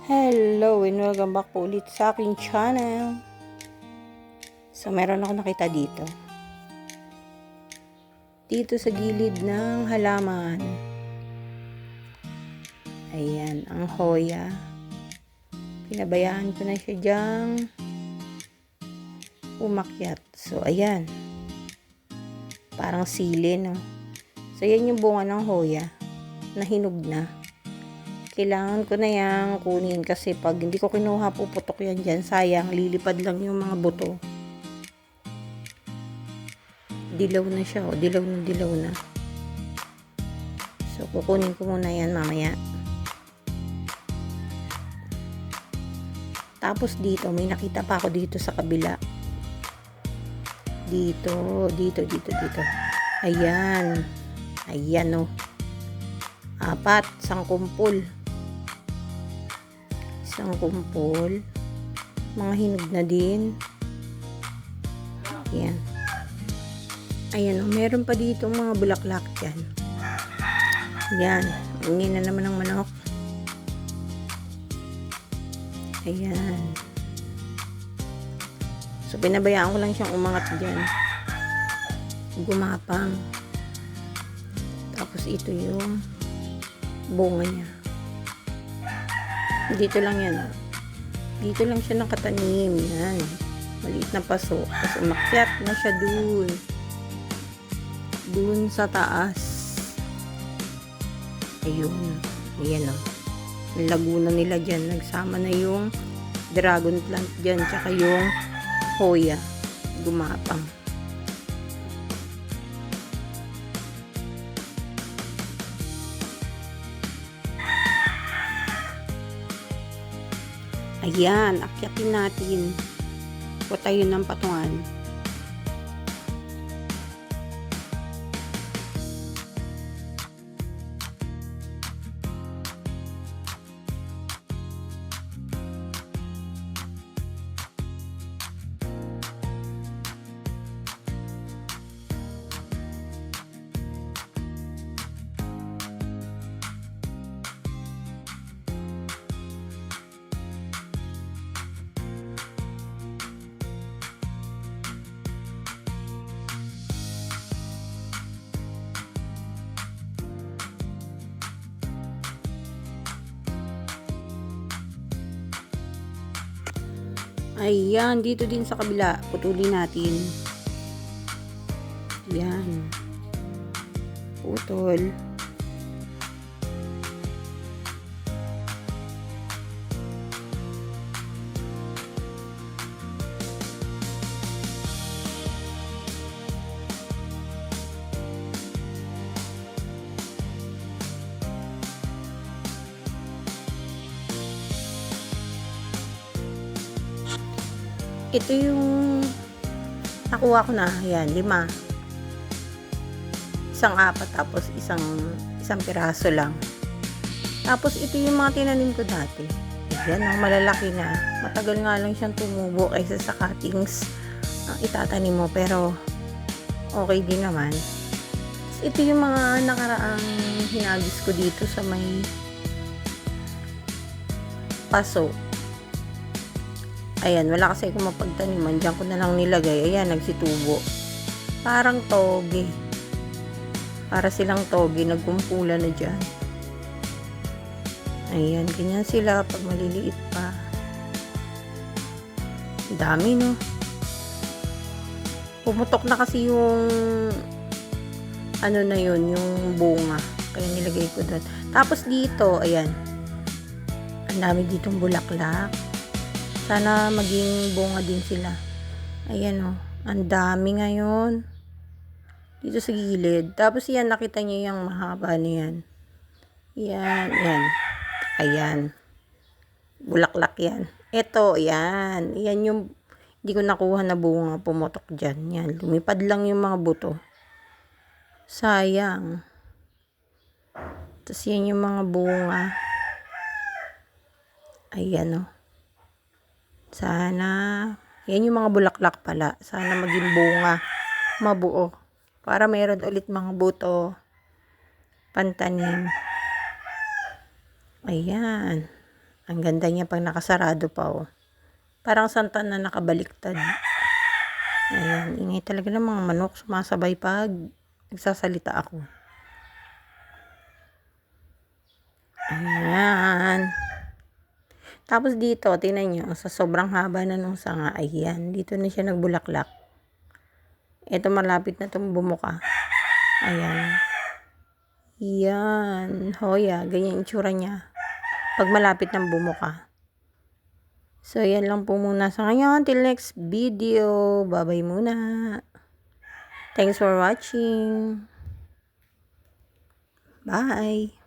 Hello and welcome back po ulit sa aking channel. So meron ako nakita dito. Dito sa gilid ng halaman. Ayan, ang hoya. Pinabayaan ko na siya dyang umakyat. So ayan. Parang sili, no? So yan yung bunga ng hoya na hinog na. Kailangan ko na yang kunin kasi pag hindi ko kinuha, puputok yan dyan. Sayang, lilipad lang yung mga buto. Dilaw na siya, oh. Dilaw na. So, kukunin ko muna yan mamaya. Tapos dito, may nakita pa ako dito sa kabila. Dito. Ayan. Ayan, oh. 4, isang kumpol. Mga hinog na din. Ayan. Ayan, oh, meron pa dito mga bulaklak dyan. Ayan. Ingin na naman ng manok. Ayan. So, pinabayaan ko lang siyang umangat dyan. Gumapang. Tapos, ito yung bunga niya. Dito lang yan. Dito lang siya nakatanim. Yan. Maliit na paso. Tapos umakyat na siya dun. Dun sa taas. Ayun. Ayan, o. Ang laguna nila dyan. Nagsama na yung dragon plant dyan. Tsaka yung hoya. Gumapang. Ayan, akyatin natin. Putayin ng patungan. Ayan, dito din sa kabila. Putulin natin. Ayan. Putol. Ito yung nakuha ko na. Ayan, 5. Isang 4, tapos isang piraso lang. Tapos ito yung mga tinanim ko dati. Ayan, malalaki na. Matagal nga lang siyang tumubo kaysa sa cuttings itatanim mo. Pero okay din naman. Ito yung mga nakaraang hinagis ko dito sa may paso. Ayan, wala kasi akong mapagtaniman. Diyan ko na lang nilagay. Ayan, nagsitubo. Parang toge. Para silang toge. Nagkumpula na dyan. Ayan, ganyan sila pag maliliit pa. Dami, no? Pumutok na kasi yung ano na yun, yung bunga. Kaya nilagay ko doon. Tapos dito, ayan. Ang dami ditong bulaklak. Sana maging bunga din sila. Ayan, oh. Ang dami ngayon. Dito sa gilid. Tapos yan, nakita niyo yung mahaba niyan. Yan, yan. Ayan. Bulaklak yan. Ito, yan. Yan yung hindi ko nakuha na bunga. Pumutok dyan. Yan. Lumipad lang yung mga buto. Sayang. Tapos yan yung mga bunga. Ayan, oh. Sana, yan yung mga bulaklak pala. Sana maging bunga, mabuo. Para mayroon ulit mga buto, pantanim. Ayan. Ang ganda niya pag nakasarado pa, oh. Parang santan na nakabaliktad. Ayan, ingay talaga ng mga manok. Sumasabay pag nagsasalita ako. Ayan. Tapos dito, tingnan nyo, sa sobrang haba na nung sanga, ayan, dito na siya nagbulaklak. Ito malapit na itong bumuka. Ayan. Yan. Hoya, ganyan yung itsura niya. Pag malapit ng bumuka. So, yan lang po muna sa ngayon. Till next video. Bye-bye muna. Thanks for watching. Bye.